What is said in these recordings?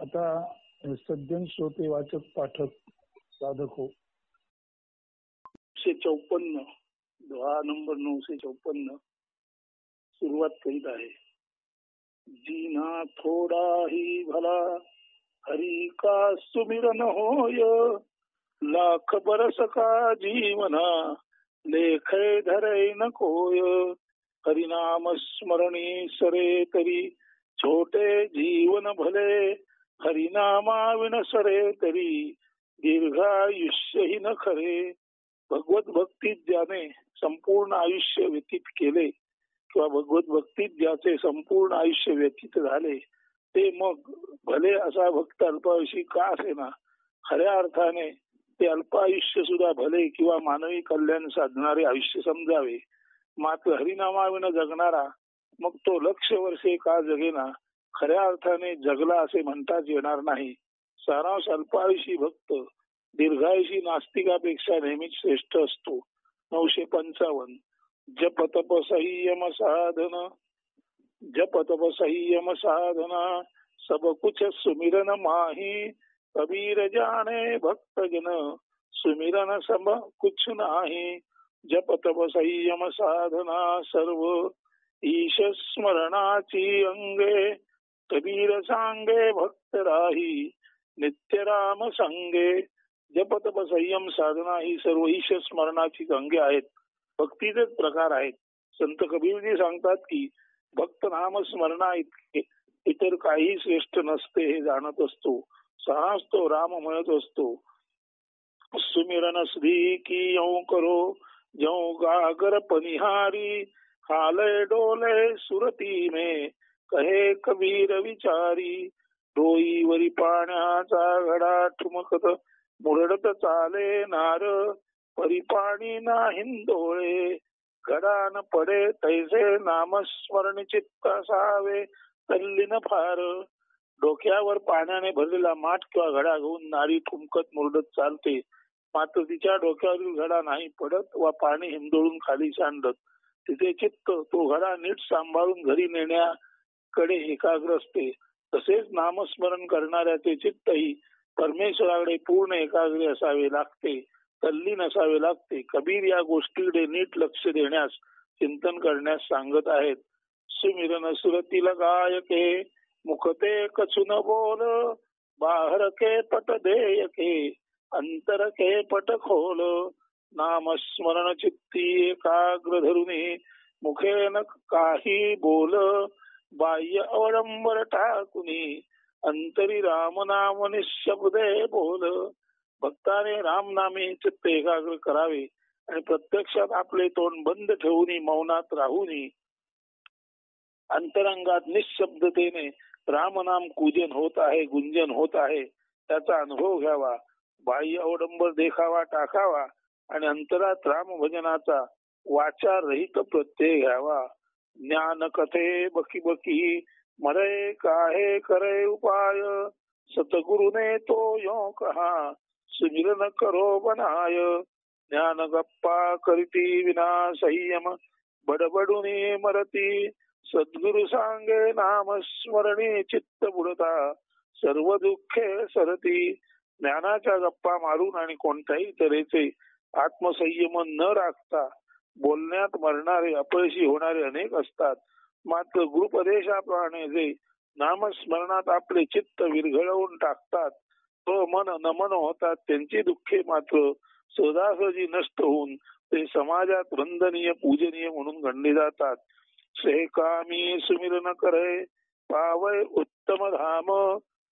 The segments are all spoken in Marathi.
आता सज्जन श्रोते वाचक पाठक साधक हो 954 दोहा नंबर 954 सुरुवात करीत आहे. जीना थोडा ही भला हरी का सुमिरन होय, लाख बरस का जीवना लेखे धरे न कोय. हरिनाम स्मरणी सरे तरी छोटे जीवन भले, हरिनामा विन सरे तरी दीर्घायुष्य ही न खरे. भगवत भक्तीत ज्याने संपूर्ण आयुष्य व्यतीत केले किंवा भगवत भक्तीत ज्याचे संपूर्ण आयुष्य व्यतीत झाले ते मग भले असा भक्त अल्पायुषी का असेना, खऱ्या अर्थाने ते अल्पायुष्य सुद्धा भले किंवा मानवी कल्याण साधणारे आयुष्य समजावे. मात्र हरिनामाविना जगणारा मग तो लक्ष वर्षे का जगेना, खऱ्या अर्थाने जगला असे म्हणताच येणार नाही. सारांश अल्पायुषी भक्त दीर्घायुषी नास्तिकापेक्षा नेहमीच श्रेष्ठ असतो. 955 जप तप संयम साधन, जप तप संयम साधना सब कुछ सुमिरन माही. कबीर जाने भक्त जन सुमिरन सब कुछ नाही. जप तप संयम साधना सर्व ईश स्मरणाची अंगे. कबीर सांगे भक्त राही नित्य राम संगे. जप तप संयम साधना ही सर्व ईश स्मरणाची अंगे आहेत, भक्तीचेच प्रकार आहेत. संत कबीरजी सांगतात की भक्त नाम स्मरणा इतके इतर काही श्रेष्ठ नसते हे जाणत असतो. सहज तो राम म्हणत असतो. सुमिरन श्री की यौ करो जौ गागर पनिहारी. हालय डोले सुरती में कहे कबीर विचारी. डोईवरी पाण्याचा घडा ठुमकत मुरडत चाले नार. परिपाणी ना हिंदोळे घडा न पडे तैसे नामस्मरण चित्त असावे तल्लीन फार. डोक्यावर पाण्याने भरलेला माठ किंवा घडा घेऊन नारी ठुमकत मुरडत चालते, मात्र तिच्या डोक्यावरील घडा नाही पडत वा पाणी हिंदोळून खाली सांडत. तिचे चित्त तो घडा नीट सांभाळून घरी नेण्याकडे एकाग्र असते. तसेच नामस्मरण करणाऱ्याचे चित्तही परमेश्वराकडे पूर्ण एकाग्र असावे लागते, तल्लीन असावे लागते. कबीर या गोष्टीकडे नीट लक्ष देण्यास, चिंतन करण्यास सांगत आहेत. सुमिरन सुरतील गायके मुखते कछुन बोल. बाहरके पट देयके अंतरके पट खोल. नामस्मरण चित्ती एकाग्र धरुनी मुखे न काही बोल. बाह्य अवडंबर टाकुनी अंतरी राम नाम निशब्दे बोल. भक्ताने राम नामे चित्त एकाग्र करावे आणि प्रत्यक्षात आपले तोंड बंद ठेवून मौनात राहून अंतरंगात निशब्दतेने रामनाम पूजन होत आहे, गुंजन होत आहे त्याचा अनुभव घ्यावा. बाह्य अवडंबर देखावा टाकावा आणि अंतरात राम भजनाचा वाचा रहित प्रत्यय घ्यावा. ज्ञान कथे बकी बकी मरे काहे करे उपाय. सतगुरुने तो यो कहा सुमिरन करो बनाय. ज्ञान गप्पा करीती विना संयम बडबडुनी मरती. सद्गुरु सांगे नाम स्मरणी चित्त बुडता सर्व दुःखे सरती. ज्ञानाच्या गप्पा मारून आणि कोणत्याही तऱ्हेचे आत्मसंयम न राखता बोलण्यात मरणारे अपयशी होणारे अनेक असतात. मात्र गुरुपदेशाप्रमाणे जे नामस्मरणात आपले चित्त विरघळवून टाकतात तो मन नमन होतात, त्यांची दुःखे मात्र सहजासहजी नष्ट होऊन ते समाजात वंदनीय पूजनीय म्हणून गणले जातात. सेकामी सुमिरन करे पावय उत्तम धाम.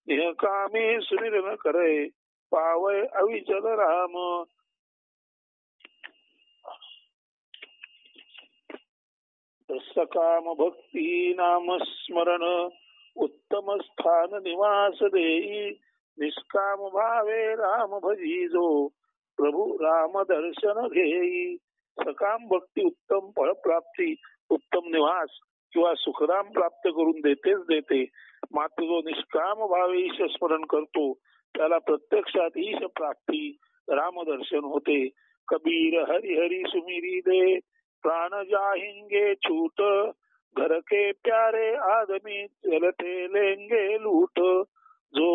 निहकामी सुमिरन करे पावय अविचल राम. सकाम भक्ती नाम स्मरण उत्तम स्थान निवास देई. निष्काम भावे राम भजिजो प्रभू राम दर्शन घेई. सकाम भक्ती उत्तम फळ प्राप्ती, उत्तम निवास किंवा सुखराम प्राप्त करून देतेच देते. मात्र जो निष्काम भावे ईश स्मरण करतो त्याला प्रत्यक्षात ईश प्राप्ती रामदर्शन होते. कबीर हरि हरि सुमिरी दे प्राण जाहिंगे छूट. घर के प्यारे आदमी चलते लेंगे लूट. जो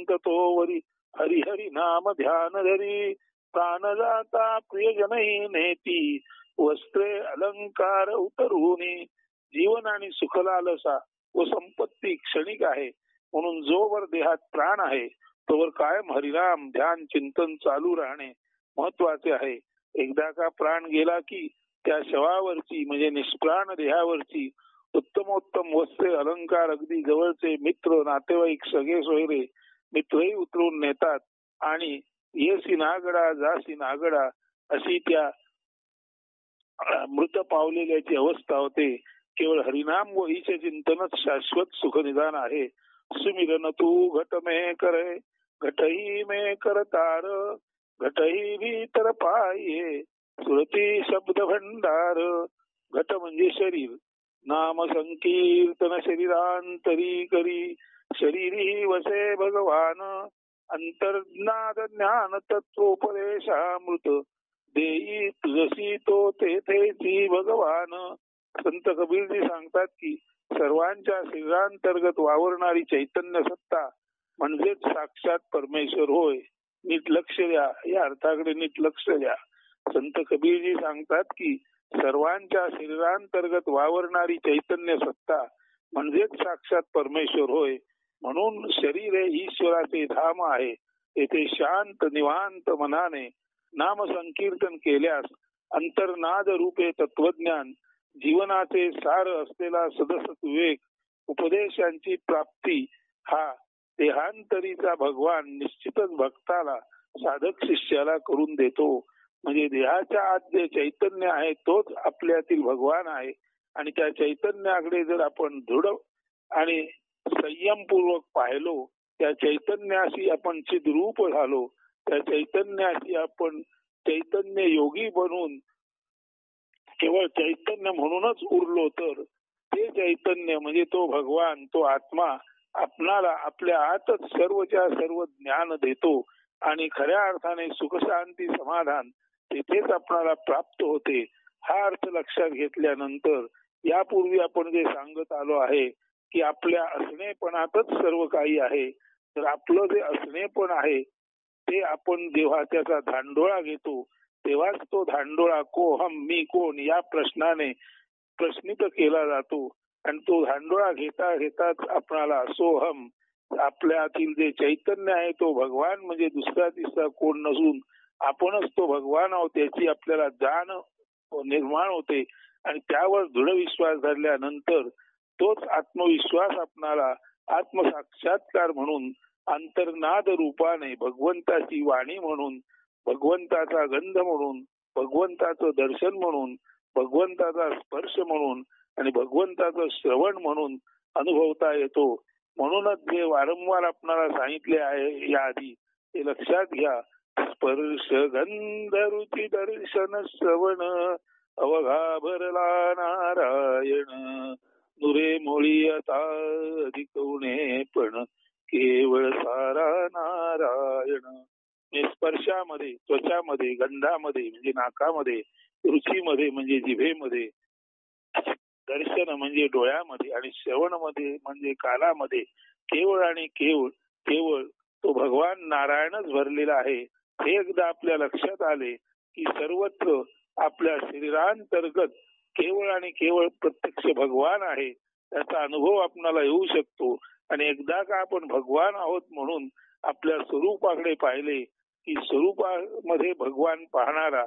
संततोवरी हरिहरी नाम ध्यान धरी प्राण जाता प्रियजनही नेती वस्त्रे अलंकार उतरूनी. जीवन आणि सुखलालसा व संपत्ती क्षणिक आहे म्हणून जोवर देहात प्राण आहे तोवर कायम हरिनाम ध्यान चिंतन चालू राहणे महत्वाचे आहे. एकदा का प्राण गेला की त्या शवावरची म्हणजे निष्प्राण देहावरची उत्तमोत्तम वस्त्रे अलंकार अगदी जवळचे मित्र नातेवाईक सगळे सोयरे मित्रही उतरून नेतात आणि येसी नागडा जासी नागडा अशी त्या मृत पावलेल्याची अवस्था होते. केवळ हरिनाम व ईश चिंतनच शाश्वत सुखनिदान आहे. सुमिरन तू घट में करे घटही में करतार घटही भीतर पाये सुरती शब्द भंडार. घट म्हणजे शरीर नाम संकीर्तन शरीरांतरी करी शरीरी वसे भगवान अंतर्ज्ञान ज्ञान तत्वोपदेशामृत देई तुझसी तो तेथेची भगवान. संत कबीरजी सांगतात की सर्वांच्या शरीरांतर्गत वावरणारी चैतन्य सत्ता म्हणजेच साक्षात परमेश्वर होय. नीट लक्ष द्या, या अर्थाकडे नीट लक्ष द्या. संत कबीरजी सांगतात की सर्वांच्या शरीरांतर्गत वावरणारी चैतन्य सत्ता म्हणजेच साक्षात परमेश्वर होय. म्हणून शरीर हे ईश्वराचे धाम आहे. येथे शांत निवांत मनाने नाम संकीर्तन केल्यास अंतर्नाद रूपे तत्वज्ञान जीवनाचे सार असलेला सदसत विवेक उपदेशांची प्राप्ती हा देहांतरीचा भगवान निश्चितच भक्ताला साधक शिष्याला करून देतो. म्हणजे देहाच्या आत जे चैतन्य आहे तोच आपल्यातील भगवान आहे आणि त्या चैतन्याकडे जर आपण दृढ आणि संयमपूर्वक पाहिलो त्या चैतन्याशी आपण चिद्रूप झालो त्या चैतन्याशी आपण चैतन्य योगी बनून केवळ चैतन्य म्हणूनच उरलो तर ते चैतन्य म्हणजे तो भगवान तो आत्मा आपणाला आपल्या आतच सर्वच्या सर्व ज्ञान देतो आणि खऱ्या अर्थाने सुख शांती समाधान तेथेच आपणाला प्राप्त होते. हा अर्थ लक्षात घेतल्यानंतर यापूर्वी आपण जे सांगत आलो आहे की आपल्या असणेपणातच सर्व काही आहे. तर आपलं जे असणेपण आहे ते आपण जेव्हा त्याचा धांडोळा घेतो तेव्हाच तो धांडोळा कोहम मी कोण या प्रश्नाने प्रश्नित केला जातो आणि तो धांडोळा घेता घेताच आपणाला सोहम आपल्यातील जे चैतन्य आहे तो भगवान म्हणजे दुसरा तिसरा कोण नसून आपणच तो भगवान आहोत त्याची आपल्याला जाण निर्माण होते आणि त्यावर दृढ विश्वास धरल्यानंतर तोच आत्मविश्वास आपणाला आत्मसाक्षात्कार म्हणून अंतर्नाद रूपाने भगवंताची वाणी म्हणून भगवंताचा गंध म्हणून भगवंताचं दर्शन म्हणून भगवंताचा स्पर्श म्हणून आणि भगवंताचं श्रवण म्हणून अनुभवता येतो. म्हणूनच जे वारंवार आपणाला सांगितले आहे याआधी ते लक्षात घ्या. स्पर्श गंध रुची दर्शन श्रवण अवघा भरला नारायण नुरे मोळी आता अधिकवणे पण केवळ सारा नारायण. स्पर्शामध्ये त्वचामध्ये गंधामध्ये म्हणजे नाकामध्ये रुचीमध्ये म्हणजे जिभेमध्ये दर्शन म्हणजे डोळ्यामध्ये आणि श्रवण मध्ये म्हणजे कानामध्ये केवळ आणि केवळ केवळ तो भगवान नारायणच भरलेला आहे. हे एकदा आपल्या लक्षात आले की सर्वत्र आपल्या शरीरांतर्गत केवळ आणि केवळ प्रत्यक्ष भगवान आहे त्याचा अनुभव आपणाला येऊ शकतो. आणि एकदा का आपण भगवान आहोत म्हणून आपल्या स्वरूपाकडे पाहिले की स्वरूपामध्ये भगवान पाहणारा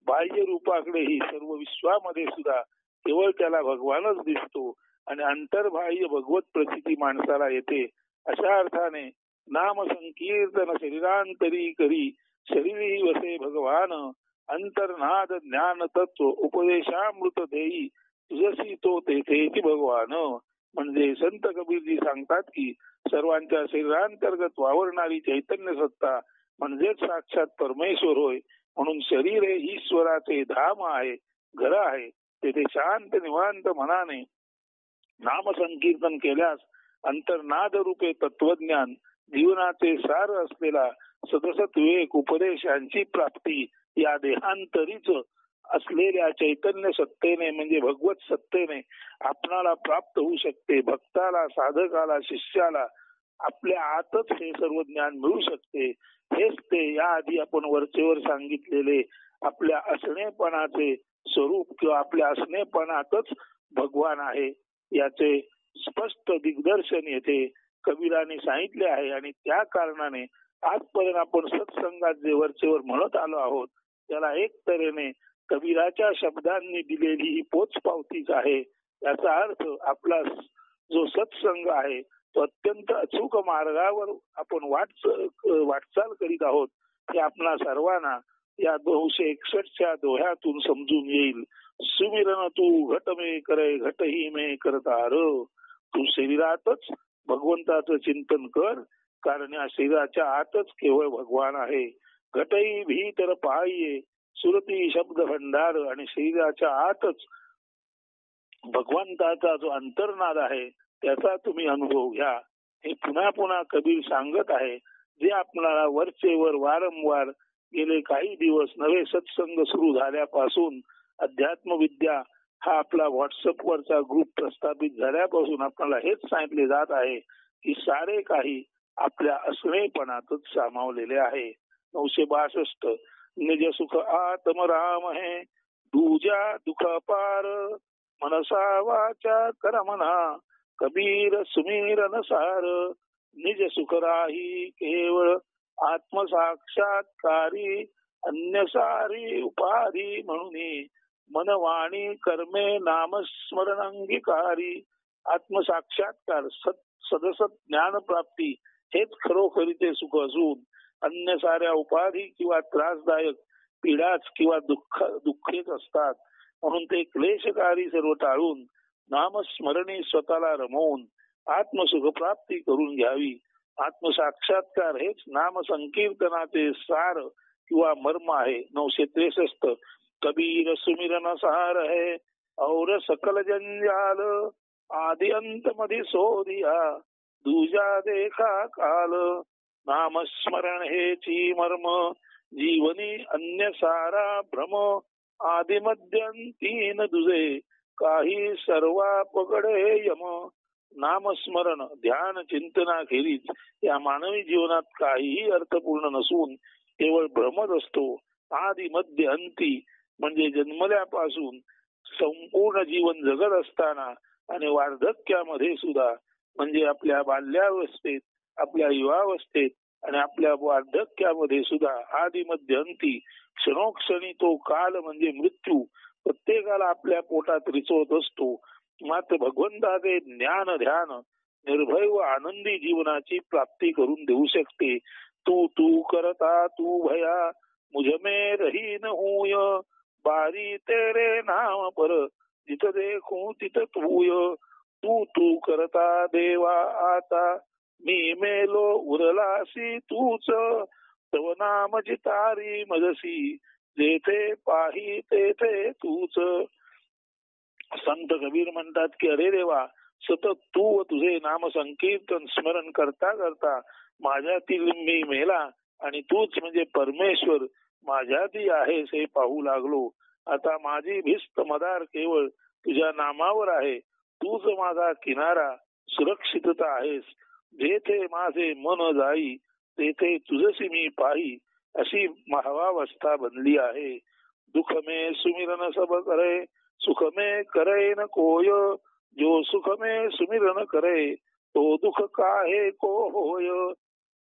बाह्य रूपाकडे ही सर्व विश्वामध्ये सुद्धा केवळ त्याला भगवानच दिसतो आणि अंतर्बाह्य भगवत प्रचिती माणसाला येते. अशा अर्थाने नाम संकीर्तन शरीरांतरी करी शरीरी वसे भगवान अंतर्नाद ज्ञान तत्व उपदेशामृत देई तुझसी तो तेथेची भगवान. म्हणजे संत कबीरजी सांगतात की सर्वांच्या शरीरांतर्गत वावरणारी चैतन्य सत्ता म्हणजेच साक्षात परमेश्वर होय. म्हणून शरीर हे ईश्वराचे धाम आहे घर आहे. तेथे शांत निवांत मनाने नाम संकीर्तन केल्यास अंतर्नाद रूपे तत्वज्ञान जीवनाचे सार असलेला सदसत विवेक उपदेशांची प्राप्ती या देहांतरीच असलेल्या चैतन्य सत्तेने म्हणजे भगवत सत्तेने आपणाला प्राप्त होऊ शकते. भक्ताला साधकाला शिष्याला आपल्या आतच हे सर्व ज्ञान मिळू शकते. हेच ते याआधी आपण वरचेवर सांगितलेले आपल्या असणेपणाचे स्वरूप किंवा आपल्या असणेपणातच भगवान आहे याचे स्पष्ट दिग्दर्शन येथे कबीराने सांगितले आहे. आणि त्या कारणाने आजपर्यंत आपण सत्संगात जे वरचेवर म्हणत आलो आहोत त्याला एक तऱ्हेने कबीराच्या शब्दांनी दिलेली ही पोचपावतीच आहे. याचा अर्थ आपला जो सत्संग आहे तो अत्यंत अचूक मार्गावर आपण वाटचाल करीत आहोत हे आपणा सर्वांना या 261च्या दोह्यातून समजून येईल. सुमिरन तू घट मे करे घटही मे करतार. तू शरीरातच भगवंताचं चिंतन कर, कारण या शरीराच्या आतच केवळ भगवान आहे. घटही भीतर पाहिये सुरती शब्द भंडार. आणि शरीराच्या आतच भगवंताचा जो अंतर्नाद आहे त्याचा तुम्ही अनुभव घ्या. हे पुन्हा पुन्हा कबीर सांगत आहे. जे आपल्याला वरचेवर वारंवार गेले काही दिवस नवे सत्संग सुरू झाल्यापासून अध्यात्म विद्या हा आपला व्हॉट्सअप वरचा ग्रुप प्रस्थापित झाल्यापासून आपल्याला हेच सांगितले जात आहे की सारे काही आपल्या असणेपणातच सामावलेले आहे. 962 निज सुख आत्म राम है दूजा दुख पार मनसा वाचा कर मना कबीर सुमिरन सार. निज सुख राही केवळ आत्मसाक्षात्कारी अन्य सारी उपाधी म्हणून मनवाणी कर्मे नामस्मरण अंगीकारी. आत्मसाक्षात्कार सदसत ज्ञान प्राप्ती हेच खरोखरीचे सुख असून अन्य साऱ्या उपाधी किंवा त्रासदायक पीडाच किंवा दुःखेच असतात. म्हणून ते क्लेशकारी सर्व टाळून नामस्मरणी स्वतःला रमवून आत्मसुख प्राप्ती करून घ्यावी. आत्मसाक्षात्कार हेच नाम संकीर्तनाचे सार किंवा मर्म आहे. 963 कबीर सुमिरन सार है और सकल जंजाल आदि अंत मधि सोधिया दूजा देखा काल. नामस्मरण हेची मर्म जीवनी अन्य सारा भ्रम आदि मध्यंतीन दुजे काही सर्वा पगडे यम. नामस्मरण ध्यान चिंतनाखेरीज या मानवी जीवनात काहीही अर्थपूर्ण नसून केवळ भ्रमच असतो. आदि मध्य अंती म्हणजे जन्मल्यापासून संपूर्ण जीवन जगत असताना आणि वार्धक्यामध्ये सुद्धा म्हणजे आपल्या बाल्यावस्थेत आपल्या युवावस्थेत आणि आपल्या वार्धक्यामध्ये सुद्धा आदि मध्य अंती क्षणोक्षणी तो काल म्हणजे मृत्यू प्रत्येकाला आपल्या पोटात रिचवत असतो. मात्र भगवंताचे ज्ञान ध्यान निर्भय व आनंदी जीवनाची प्राप्ती करून देऊ शकते. तू तू करता तू भया मुझ में रही न होय बारी तेरे नाम पर जित देखूं तित तूय. तू तू करता देवा आता मी मेलो उरलासी तूच तव नाम जितारी मजसी जेथे पाही तेथे तूच. संत कबीर म्हणतात की अरे देवा सतत तू व तुझे नाम संकीर्तन स्मरण करता करता माझ्यातील मी मेला आणि तूच म्हणजे परमेश्वर माझ्याती आहेस हे पाहू लागलो. आता माझी भिस्त मदार केवळ तुझ्या नामावर आहे. तूच माझा किनारा सुरक्षितता आहेस. जेथे माझे मन जाई तेथे तुझसी मी पाही अशी महावावस्था बनली आहे. दुख में सुमिरन सब करे सुख में करे न कोय जो सुख में सुमिरन करे तो दुख काहे को होय.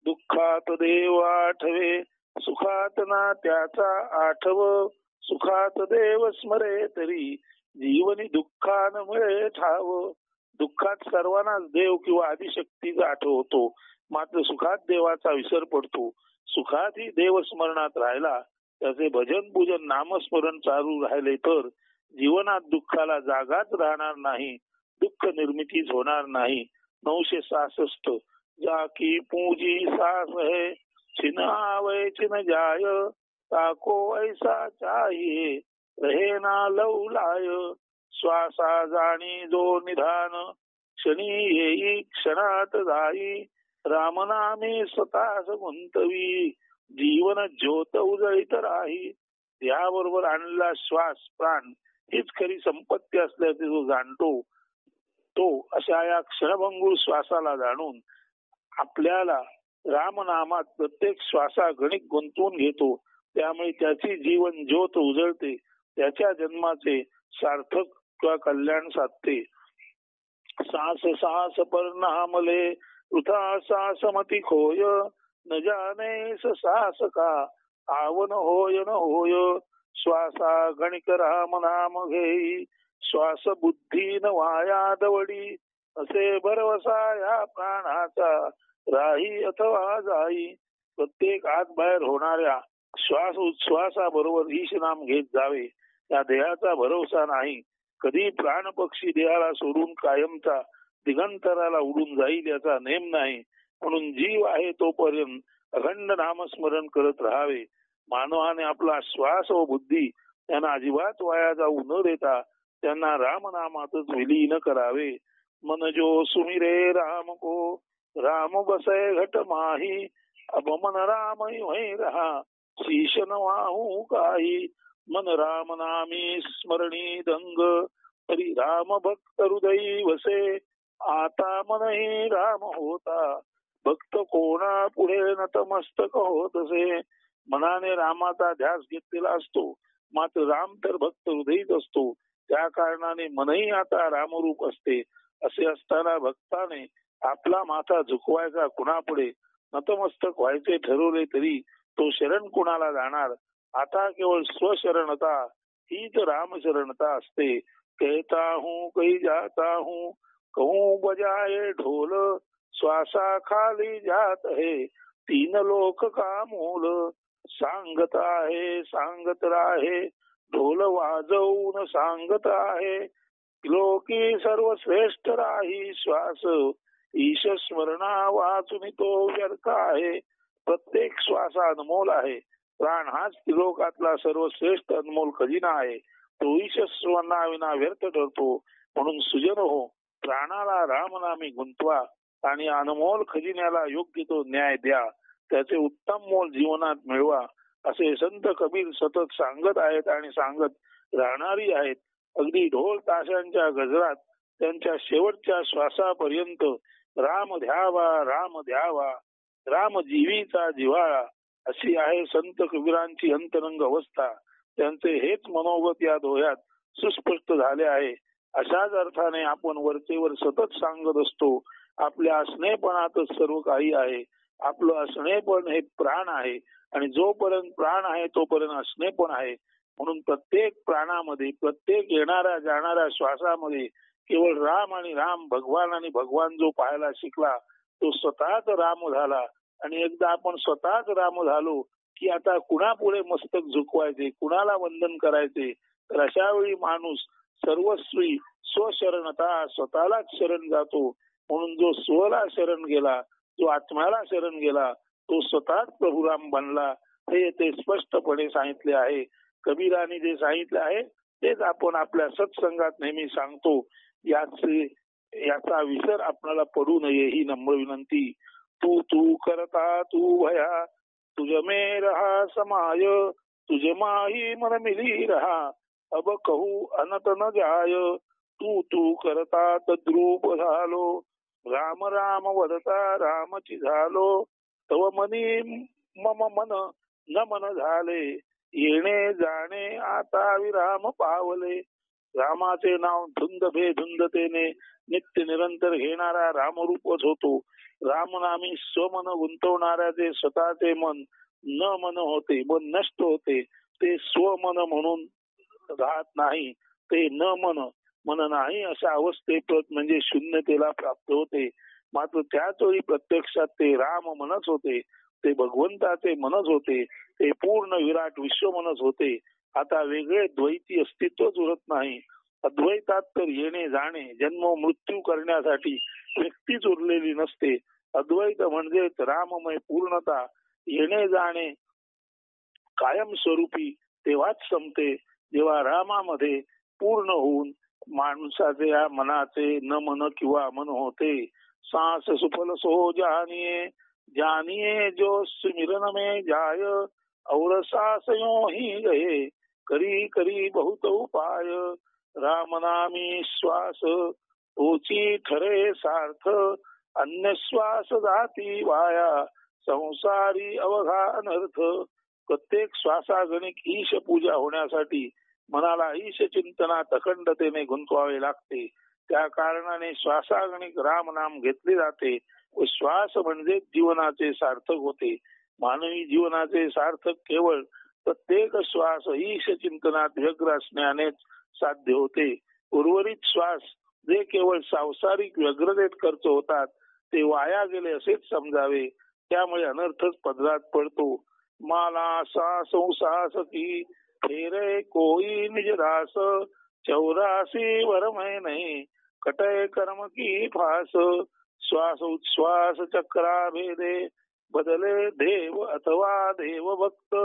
दुःखात देव आठवे सुखात ना त्याचा आठव सुखात देव स्मरे तरी जीवनी दुःखान मिळे ठाव. दुःखात सर्वांनाच देव किंवा आदिशक्तीचा आठवतो मात्र सुखात देवाचा विसर पडतो. सुखातही देव स्मरणात राहिला त्याचे भजन पूजन नामस्मरण चालू राहिले तर जीवनात दुःखाला जागाच राहणार नाही. दुःख निर्मितीच होणार नाही. 966 जाकी पूजी सास है छिन आवय छिन जाय ताको ऐसा चाहिए रहे ना लवलाय. श्वासा जाणी जो निधान क्षणी येई क्षणात जाई रामनामी स्वतःच गुंतवी जीवन ज्योत उजळीत राही. याबरोबर आणलेला श्वास प्राण हीच खरी संपत्ती असल्याचे जो जाणतो तो अशा या क्षणभंगूर श्वासाला जाणून आपल्याला रामनामात प्रत्येक श्वासा गणित गुंतवून घेतो. त्यामुळे त्याची जीवन ज्योत उजळते. त्याच्या जन्माचे सार्थक किंवा कल्याण साधते. सास सास परनामले वृथा सासमती खोय न जाने सास का आवन होय न होय. श्वासा गणिक राम नाम घेई श्वास बुद्धी न वाया दवडी. असे भरवसा या प्राणाचा राही अथवा जाई. प्रत्येक आत बाहेर होणाऱ्या श्वास उच्छ्वासाबरोबर ईश नाम घेत जावे. या देहाचा भरोसा नाही. कधी प्राण पक्षी देहाला सोडून कायमचा दिगंतराला उडून जाईल याचा नेम नाही. म्हणून जीव आहे तोपर्यंत अखंड नामस्मरण करत राहावे. मानवाने आपला श्वास व बुद्धी यांना अजिबात वाया जाऊ न देता त्यांना रामनामातच विलीन करावे. मन जो सुमिरे राम को राम बसे घट माही. अब मन राम वही रहा शीश नवाहू काही. मन राम नामी स्मरणी दंग हरी राम भक्त हृदयी वसे. आता मनही राम होता भक्त कोणा पुढे नतमस्तक होतसे. मनाने रामाचा ध्यास घेतलेला असतो मात्र राम तर भक्त हृदयीच असतो. त्या कारणाने मनही आता रामरूप असते. असे असताना भक्ताने आपला माथा झुकवायचा कुणापुढे नतमस्तक व्हायचे ठरवले तरी तो शरण कुणाला जाणार. आता केवळ स्वशरणता हीच रामशरणता असते. कहता हूँ कही जाता हूँ कहूँ बजाए ढोल. श्वासा खाली जात है तीन लोक का मूल. सांगत आहे सांगत राहे ढोल वाजवून सांगत आहे. लोकी सर्वश्रेष्ठ राही श्वास ईश स्मरणा वाचून तो व्यर्थ आहे. प्रत्येक श्वास अनमोल आहे. प्राण हाच त्रिलोकातला सर्वश्रेष्ठ अनमोल खजिना आहे. तो ईश स्मरणाविना व्यर्थ ठरतो. म्हणून सुजन हो, प्राणाला रामनामी गुंतवा आणि अनमोल खजिन्याला योग्य तो न्याय द्या. त्याचे उत्तम मोल जीवनात मिळवा. असे संत कबीर सतत सांगत आहेत आणि सांगत राहणारी आहेत. अगदी ढोल ताशांच्या गजरात त्यांच्या शेवटच्या श्वासापर्यंत राम ध्यावा राम ध्यावा राम जीवीचा जिव्हाळा अशी आहे संत कबीरांची अंतरंग अवस्था. त्यांचे हेच मनोगत या दोह्यात सुस्पष्ट झाले आहे. अशाच अर्थाने आपण वरचेवर सतत सांगत असतो आपल्या असणेपणातच सर्व काही आहे. आपलं असणेपण हे प्राण आहे आणि जोपर्यंत प्राण आहे तोपर्यंत असणेपण आहे. म्हणून प्रत्येक प्राणामध्ये प्रत्येक येणाऱ्या जाणाऱ्या श्वासामध्ये केवळ राम आणि राम भगवान आणि भगवान जो पाहायला शिकला तो स्वतःच राम झाला. आणि एकदा आपण स्वतःच राम झालो की आता कुणापुढे मस्तक झुकवायचे कुणाला वंदन करायचे. तर अशा वेळी माणूस सर्वस्वी स्वशरणता स्वतःलाच शरण जातो. म्हणून जो स्वला शरण गेला जो आत्म्याला शरण गेला तो स्वतःच प्रभुराम बनला. हे ते स्पष्टपणे सांगितले आहे. कबीराने जे सांगितले आहे तेच आपण आपल्या सत्संगात नेहमी सांगतो. याचा विसर आपल्याला पडू नये ही नम्र विनंती. तू तू करता तू भया तुझ में रहा समाय. तुझ माही मन मिली रहा अब कहू अनत न जाय. तू तू करता तद्रूप झालो राम राम वदता रामची झालो. तव मनी मम मन न मन झाले येणे जाणे आता विराम पावले. रामाचे नाव धुंद धुंदतेने नित्य निरंतर घेणारा रामरूपच होतो. रामनामी स्वमन गुंतवणाऱ्याचे स्वतःचे मन न मन होते मन नष्ट होते. ते स्वमन म्हणून राहत नाही. ते न मन नाही अशा अवस्थेत म्हणजे शून्यतेला प्राप्त होते. मात्र त्याच वेळी प्रत्यक्षात ते राम मनच होते. ते भगवंताचे मनच होते. ते पूर्ण विराट विश्व मनच होते. आता वेगळे द्वैती अस्तित्वच उरत नाही. अद्वैतात तर येणे जाणे जन्म मृत्यू करण्यासाठी व्यक्तीच उरलेली नसते. अद्वैत म्हणजेच राममय पूर्णता. येणे जाणे कायम स्वरूपी तेव्हाच संपते जेव्हा रामामध्ये पूर्ण होऊन माणसाचे या मनाचे न मन किंवा मन होते. सांस सुफल सो जानिये जानिये जो सुमिरन में जाय. और सांस यो ही गए करी करी बहुत उपाय. राम नामी श्वास तोची ठरे सार्थ अन्य श्वास जाती वाया संसारी अवघा अनर्थ. प्रत्येक श्वासागणिक ईश पूजा होण्यासाठी मनाला ईश चिंतनात अखंडतेने गुंतवावे लागते. त्या कारणाने श्वासागणिक राम नाम घेतले जाते व श्वास म्हणजे जीवनाचे सार्थक होते. मानवी जीवनाचे सार्थक केवळ प्रत्येक श्वास ईश चिंतनात व्यग्र असण्यानेच साध्य होते. उर्वरित श्वास जे केवळ सांसारिक व्यग्रतेत खर्च होतात ते वाया गेले असेच समजावे. त्यामुळे अनर्थच पदरात पडतो. माला सा संसास की फेरे कोई निज दास 84 वरमय नहीं कटय कर्म की फास. श्वास उच्छ्वास चक्रा भेदे बदले देव अथवा देव भक्त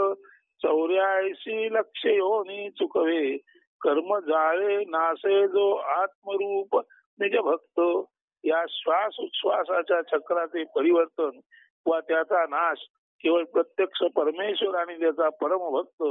84 लक्ष योनी चुकवे कर्म जाळे नासे जो आत्मरूप निज भक्त. या श्वास उच्छ्वासाच्या चक्राचे परिवर्तन व त्याचा नाश केवळ प्रत्यक्ष परमेश्वर आणि त्याचा परमभक्त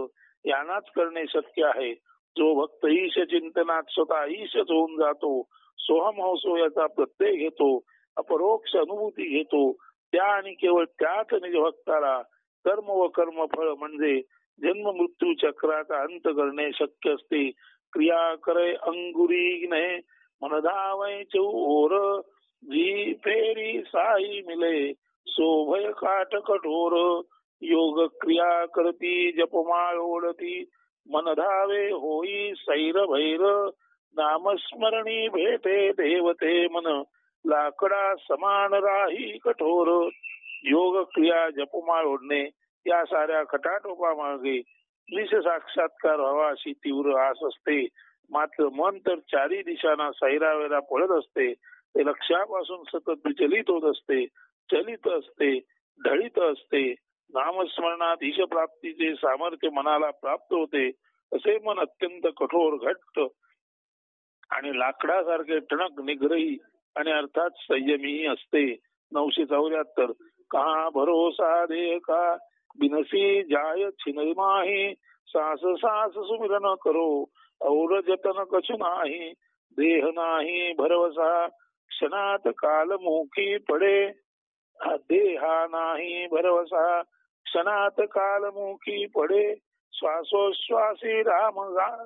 यांनाच करणे शक्य आहे. जो भक्त ईश चिंतनात स्वतः ईशच होऊन जातो, सोहम होसो याचा प्रत्यय घेतो, अपरोक्ष अनुभूती घेतो, त्या आणि केवळ त्याच निज भक्ताला कर्म व कर्मफळ म्हणजे जन्म मृत्यू चक्राचा अंत करणे शक्य असते. क्रिया करे अंगुरी ने मन धावय चौर जी फेरी साई मिले सोभय काट कठोर. योग क्रिया करती जपमाळ ओढती मन धावे होई सैर भैर नामस्मरणी भेटे देवते मन लाकडा समान राही कठोर. योग क्रिया जपमाळ ओढणे या साऱ्या खटाटोपामागे निश साक्षात्कार व्हावा अशी तीव्र आस असते. मात्र मन तर चारी दिशांना सैरावेला पळत असते. ते लक्षापासून सतत विचलित होत असते, चलित असते, ढळीत असते. नामस्मरणात ईश प्राप्तीचे सामर्थ्य मनाला प्राप्त होते. असे मन अत्यंत कठोर, घट्ट आणि लाकडासारखे टणक, निग्रही आणि अर्थात संयमी असते. 974 कहा भरोसा दे का बिनसी जाय छिन माही सास सास सुमिरन करो और जतन कछु नाही. देह नाही भरवसा क्षणात काल मुखी पडे. देहा नाही भरवसा क्षणात काल मुखी पडे. श्वासोश्वासी राम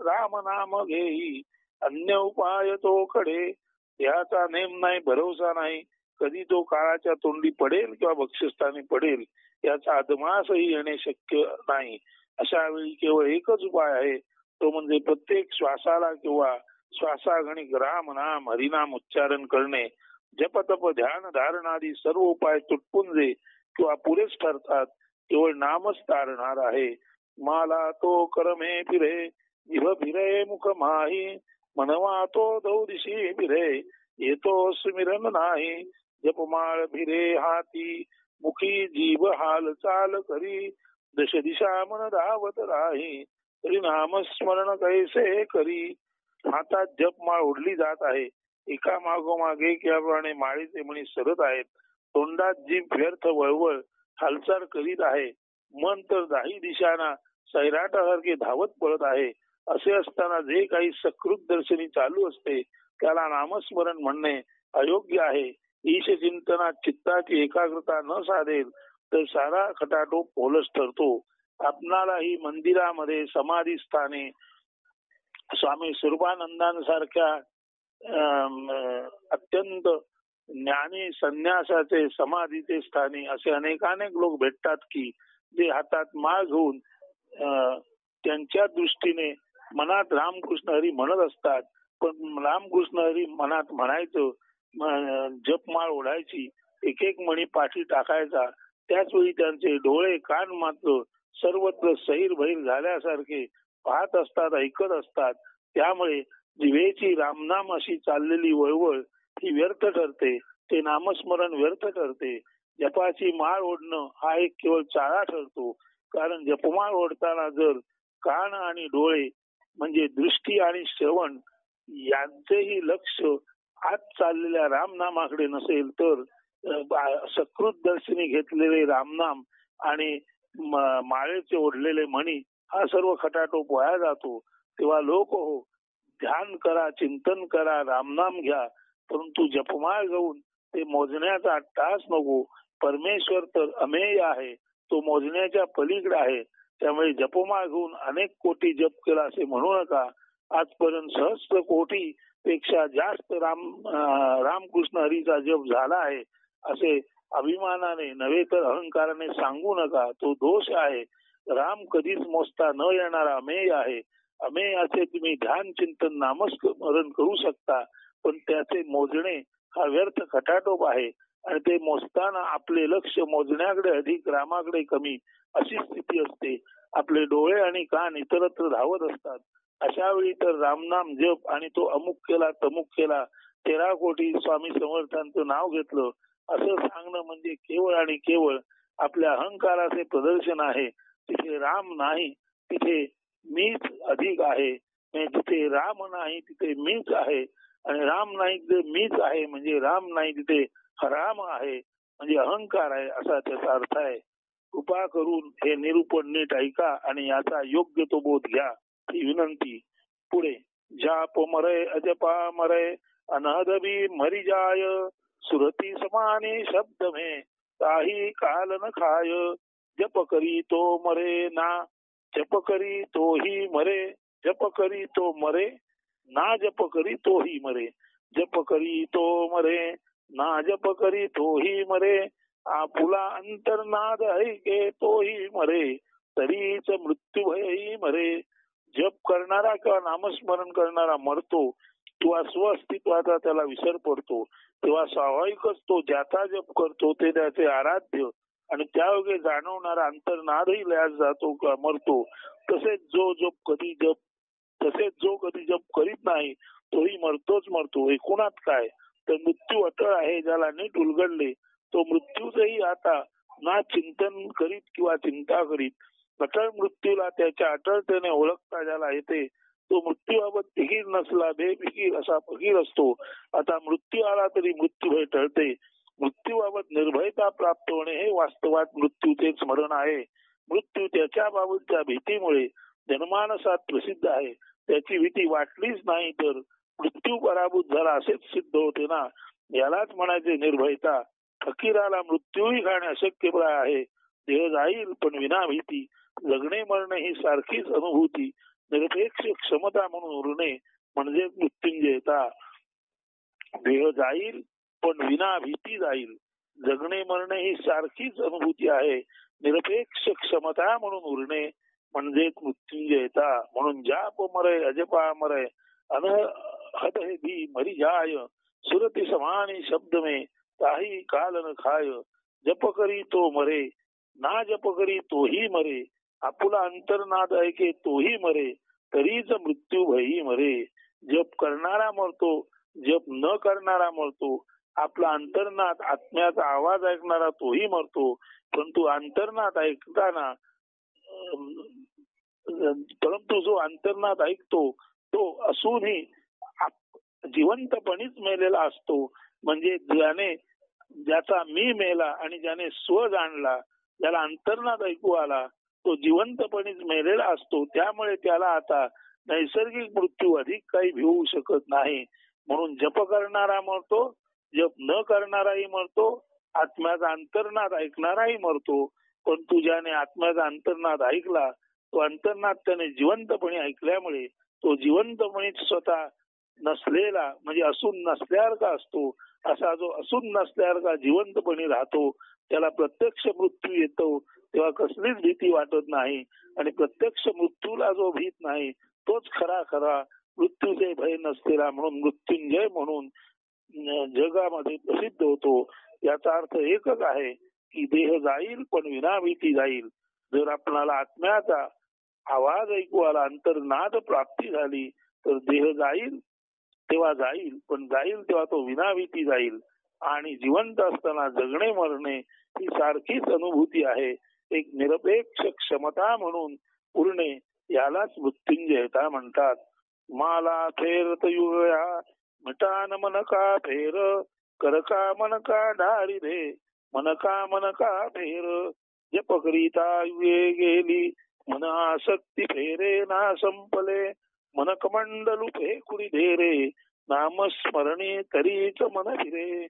राम नाम घेई अन्य उपाय तो कडे. याचा नेम नाही, भरोसा नाही, कधी तो काळाच्या तोंडी पडेल किंवा बक्षस्थानी पडेल याचा अदमासही येणे शक्य नाही. अशा वेळी केवळ एकच उपाय आहे, तो म्हणजे प्रत्येक श्वासाला किंवा श्वासागणिक राम नाम हरिनाम उच्चारण करणे. जपतप ध्यान धारण आदी सर्व उपाय तुटपुंजे किंवा पुरेच ठरतात. केवळ नामच तारणार आहे. माला तो करमे फिरे निभ फिरे मुख माही मनवा तो दौदिशी फिरे येतो सुमिरन नाही. जपमाळ फिरे हाती मुखी जीव हाल चाल करी दश दिशा मन धावत राही तरी नामस्मरण कैसे करी. हातात जपमाळ ओढली जात आहे, एका मागोमाग एक याप्रमाणे माळेचे मणी सरत आहेत. तोंडात जीभ व्यर्थ वळवळ हालचाल करीत आहे. मन तर दाही दिशांना सैराटासारखे धावत पळत आहे. असे असताना जे काही सकृत दर्शनी चालू असते त्याला नामस्मरण म्हणणे अयोग्य आहे. ईश चिंतनात चित्ताची एकाग्रता न साधेल तर सारा खटाटोप पोलच ठरतो. आपणालाही मंदिरामध्ये समाधी स्थाने स्वामी स्वरूपानंदांसारख्या अत्यंत ज्ञानी संन्यासाचे समाधीचे स्थानी असे अनेकानेक लोक भेटतात की जे हातात माळ घेऊन त्यांच्या दृष्टीने मनात रामकृष्ण हरी म्हणत असतात. पण रामकृष्ण हरी मनात म्हणायचं, जपमाळ ओढायची, एक एक मणी पाठी टाकायचा. त्याच वेळी त्यांचे डोळे कान मात्र सर्वत्र सैर भैर झाल्यासारखे पाहत असतात, ऐकत असतात. त्यामुळे जिवेची रामनाम अशी चाललेली वळवळ ही व्यर्थ ठरते. ते नामस्मरण व्यर्थ ठरते. जपाची माळ ओढणं हा एक केवळ चाळा ठरतो. कारण जपमाळ ओढताना जर कान आणि डोळे म्हणजे दृष्टी आणि श्रवण यांचेही लक्ष आत चाललेल्या रामनामाकडे नसेल तर सकृत दर्शनी घेतलेले रामनाम आणि माळेचे ओढलेले मणी हा सर्व खटाटोप वाया जातो. तेव्हा लोक हो, ध्यान करा, चिंतन करा, रामनाम घ्या, परंतु जपमाळ घेऊन ते मोजण्याचा टास नको. परमेश्वर तर अमेय आहे, तो मोजण्याच्या पलीकडे आहे. त्यामुळे जपमाळ घेऊन अनेक कोटी जप केला असे म्हणू नका. आजपर्यंत सहस्त्र कोटी पेक्षा जास्त रामकृष्ण हरीचा जप झाला आहे असे अभिमानाने नव्हे तर अहंकाराने सांगू नका. तो दोष आहे. राम कधीच मोजता न येणारा अमेय आहे. अमेय असे तुम्ही ध्यान चिंतन नामस्मरण करू शकता, पण त्याचे मोजणे हा व्यर्थ खटाटोप आहे. आणि ते मोजताना आपले लक्ष मोजण्याकडे अधिक, रामाकडे कमी अशी स्थिती असते. आपले डोळे आणि कान इतरत्र धावत असतात. अशा वेळी तर रामनाम जप आणि तो अमुक केला तमुक केला, 13 कोटी स्वामी समर्थांचं नाव घेतलं असं सांगणं म्हणजे केवळ आणि केवळ आपल्या अहंकाराचे प्रदर्शन आहे. तिथे राम नाही, तिथे मीच अधिक आहे. जिथे राम नाही तिथे मीच आहे, आणि राम नाही तिथे मीच आहे म्हणजे राम नाही तिथे हराम आहे म्हणजे अहंकार आहे असा त्याचा अर्थ आहे. कृपा करून हे निरूपण नीट ऐका आणि याचा योग्य तो बोध घ्या ही विनंती. पुढे जाप मरे अजपा मरे अनहद भी मरी जाय, सुरती समाने शब्द में काही काल न खाय. जप करी तो मरे ना, जप करी तो ही मरे, जप करी तो मरे ना, जप करी तो ही मरे. जप करी तो मरे ना, जप करी तो ही मरे. आपुला अंतर्नाद ऐके तो ही मरे, तरीच मृत्यू भयही मरे. जप करणारा किंवा नामस्मरण करणारा मरतो किंवा स्वअस्तित्वाचा त्याला विसर पडतो, तेव्हा स्वाभाविकच तो ज्याचा जप करतो ते त्याचे आराध्य आणि त्यायोगे जाणवणारा अंतर्नादही लयास जातो किंवा मरतो. तसेच जो कधी जप करीत नाही तोही मरतोच मरतो. एकूणात काय तर मृत्यू अटळ आहे. ज्याला नीट उलगडले तो मृत्यूचही आता ना चिंतन करीत किंवा चिंता करीत. अटळ मृत्यूला त्याच्या अटळतेने ओळखता ज्याला येते तो मृत्यूबाबत फिकीर नसला बेफिकीर असा फकीर असतो. आता मृत्यू आला तरी मृत्यू हे टळते. मृत्यूबाबत निर्भयता प्राप्त होणे हे वास्तवात मृत्यूचे स्मरण आहे. मृत्यू त्याच्या बाबतच्या भीतीमुळे जनमानसात प्रसिद्ध आहे. त्याची भीती वाटलीच नाही तर मृत्यू पराभूत झाला असेच सिद्ध होते ना. यालाच म्हणायचे निर्भयता. फकीराला मृत्यूही खाणे अशक्य आहे. देह जाईल पण विना भीती. जगणे मरणे ही सारखीच अनुभूती. निरपेक्ष क्षमता म्हणून उरणे म्हणजे मृत्युंजयता. देह जाईल पण विना भीती जाईल. जगणे मरणे ही सारखीच अनुभूती आहे. निरपेक्ष क्षमता म्हणून उरणे म्हणजे मृत्युंजयता. म्हणून जाप मरे अजपा मरे अनहद भी मरी जाय, सुरती समानी शब्द में काही काल न खाय. जप करी तो मरे ना, जप करी तोही मरे. आपुला अंतर्नाद ऐके तोही मरे, तरीच मृत्यू भयी मरे. जप करणारा मरतो, जप न करणारा मरतो. आपला अंतर्नाद आत्म्याचा आवाज ऐकणारा तोही मरतो. परंतु जो अंतर्नाद ऐकतो तो असूनही जिवंतपणीच मेलेला असतो. म्हणजे ज्याचा मी मेला आणि ज्याने स्व जाणला, ज्याला अंतर्नाद ऐकू आला तो जिवंतपणीच मेलेला असतो. त्यामुळे त्याला आता नैसर्गिक मृत्यू अधिक काही भिवू शकत नाही. म्हणून जप करणारा मरतो, जप न करणाराही मरतो, आत्म्याचा अंतर्नाद ऐकणाराही मरतो. पण ज्याने आत्म्याचा अंतर्नाद ऐकला तो अंतर्नाद त्याने जिवंतपणे ऐकल्यामुळे तो जिवंतपणीच स्वतः नसलेला म्हणजे असून नसल्यासारखा असतो. असा जो असून नसल्यासारखा जिवंतपणे राहतो त्याला प्रत्यक्ष मृत्यू येतो तेव्हा कसलीच भीती वाटत नाही. आणि प्रत्यक्ष मृत्यूला जो भीत नाही तोच खरा मृत्यूचे भय नसलेला म्हणून मृत्युंजय म्हणून जगामध्ये प्रसिद्ध होतो. याचा अर्थ एकच आहे की देह जाईल पण विनाभीती जाईल. जर आपणाला आत्म्याचा आवाज ऐकू आला, अंतर्नाद प्राप्ती झाली तर देह जाईल तेव्हा जाईल, पण जाईल तेव्हा तो विनाभीती जाईल. आणि जिवंत असताना जगणे मरणे ही सारखीच अनुभूती आहे. एक निरपेक्ष क्षमता म्हणून उरणे यालाच मृत्युंजयता म्हणतात. माला फेरत युगया मिटान मन का फेर, करका मन का डारी दे, मन का फेर. जप करिता युगे गेली मन आसक्ती फेरे ना संपले, मन कमंडलू फेकुरी धेरे, नामस्मरणे तरीच मन फिरे.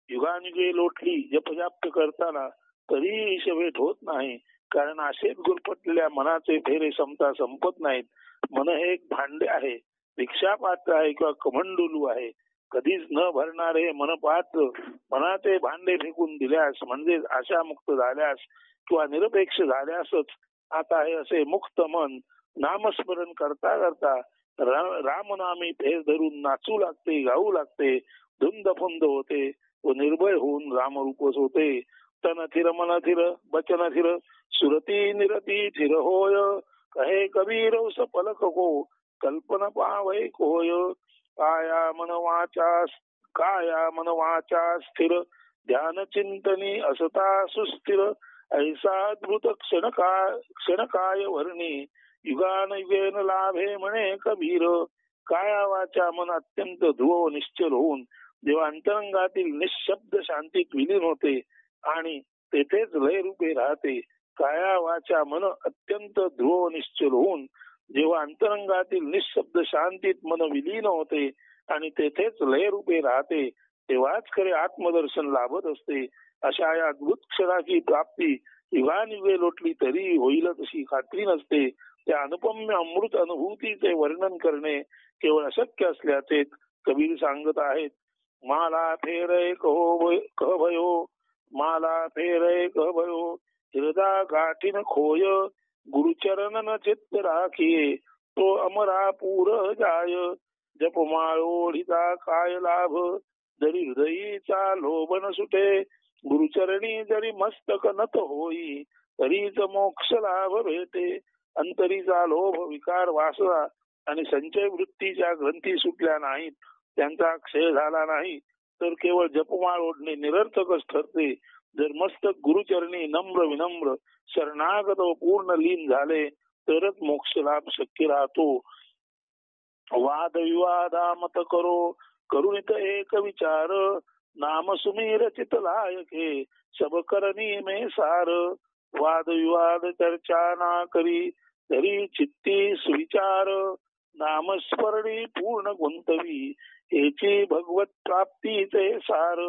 युगानुगे लोटली जपजाप्य करताना तरी ईश भेट होत नाही. कारण असेच गुरफटलेल्या मनाचे फेरे संपत नाहीत. मन हे एक भांडे आहे, भिक्षापात्र आहे किंवा कमंडुलू आहे. कधीच न भरणारे मनपात्र मनाचे भांडे फेकून दिल्यास म्हणजे आशामुक्त झाल्यास किंवा निरपेक्ष झाल्यासच आता आहे असे मुक्त मन नामस्मरण करता करता रामनामी फेर धरून नाचू लागते, गाऊ लागते, धुंद फुंद होते व निर्भय होऊन रामरूपच होते. तन थिर मन थिर बचन थिर सुरती निरती थिर होय. कहे कबीर उस पलक को कल्पना पावय कोय. काया मन वाचा स्थिर ध्यान चिंतनी असता सुस्थिर. ऐसा अद्भुत क्षणकाय वर्णी युगान युगेन लाभे म्हणे कबीर. काया वाचा मन अत्यंत ध्रुव निश्चल होऊन जेव्हा अंतरंगातील निशब्द शांतीत विलीन होते आणि तेथेच लय रूपे राहते. काया वाचा मन अत्यंत ध्रुव निश्चल होऊन जेव्हा अंतरंगातील निशब्द शांतीत मन विलीन होते आणि तेथेच लय रूपे राहते तेव्हाच खरे आत्मदर्शन लाभत असते. अशा या अद्भुत क्षणाची प्राप्ती युगानुगे लोटली तरी होईल तशी खात्री नसते. त्या अनुपम्य अमृत अनुभूतीचे वर्णन करणे केवळ अशक्य असल्याचे कबीर सांगत आहेत. माला फेरे कह भयो माला फेरे कह भयो हृदा गाठीन खोय. गुरुचरण न चित्त राखिये तो अमरा पूर जाय. जपमाळोढिता काय लाभ जरी हृदयीचा लोभन सुटे. गुरुचरणी जरी मस्तक नत होई तरीच मोक्ष लाभ भेटे. अंतरीचा लोभ विकार वासना आणि संचय वृत्तीच्या ग्रंथी सुटल्या नाहीत, त्यांचा क्षय झाला नाही तर केवळ जपमाळ ओढणे निरर्थकच ठरते. जर मस्तक गुरुचरणी नम्र विनम्र शरणागत व पूर्ण लीन झाले तरच मोक्ष लाभ शक्य राहतो. वाद विवादा मत करो करुणित एक विचार. नाम सुमीर चित लायके सब करणी में सार. वाद विवाद चर्चा ना करी तरी चित्ती सुविचार. नामस्मरणी पूर्ण गुंतवी हेची भगवत प्राप्तीचे सार.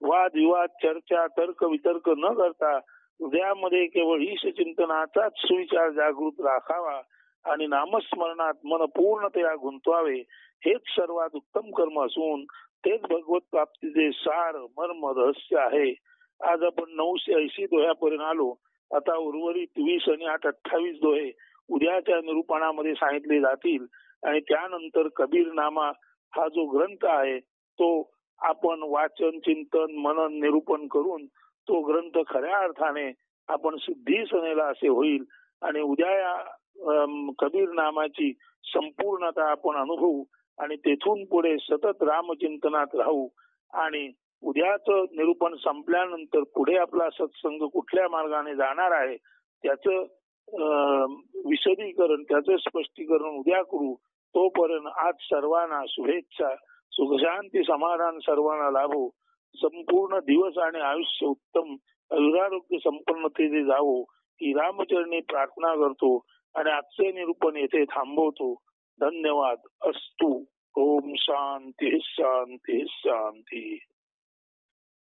वाद विवाद चर्चा तर्क वितर्क न करता हृदयामध्ये केवळ ईश चिंतनाचाच सुविचार जागृत राखावा आणि नामस्मरणात मन पूर्णतया गुंतवावे हेच सर्वात उत्तम कर्म असून तेच भगवत प्राप्तीचे सार मर्म रहस्य आहे. आज आपण 980 दोह्यापर्यंत आलो. आता उर्वरित 20 आणि 8 28 दोहे उद्याच्या निरूपणामध्ये सांगितले जातील आणि त्यानंतर कबीर नामा हा जो ग्रंथ आहे तो आपण वाचन चिंतन मनन निरूपण करून तो ग्रंथ खऱ्या अर्थाने आपण सिद्धीस नेला असे होईल आणि उद्या या कबीर नामाची संपूर्णता आपण अनुभवू आणि तेथून पुढे सतत रामचिंतनात राहू. आणि उद्याच निरूपण संपल्यानंतर पुढे आपला सत्संग कुठल्या मार्गाने जाणार आहे त्याचं विशदीकरण त्याचं स्पष्टीकरण उद्या करू. तोपर्यंत आज सर्वांना शुभेच्छा, सुखशांती समाधान सर्वांना लाभो. संपूर्ण दिवस आणि आयुष्य उत्तम आयुरारोग्य संपन्नतेने जावो ही रामचरणी प्रार्थना करतो आणि आजचे निरूपण येथे थांबवतो. धन्यवाद. अस्तु. ओम शांती शांती शांती.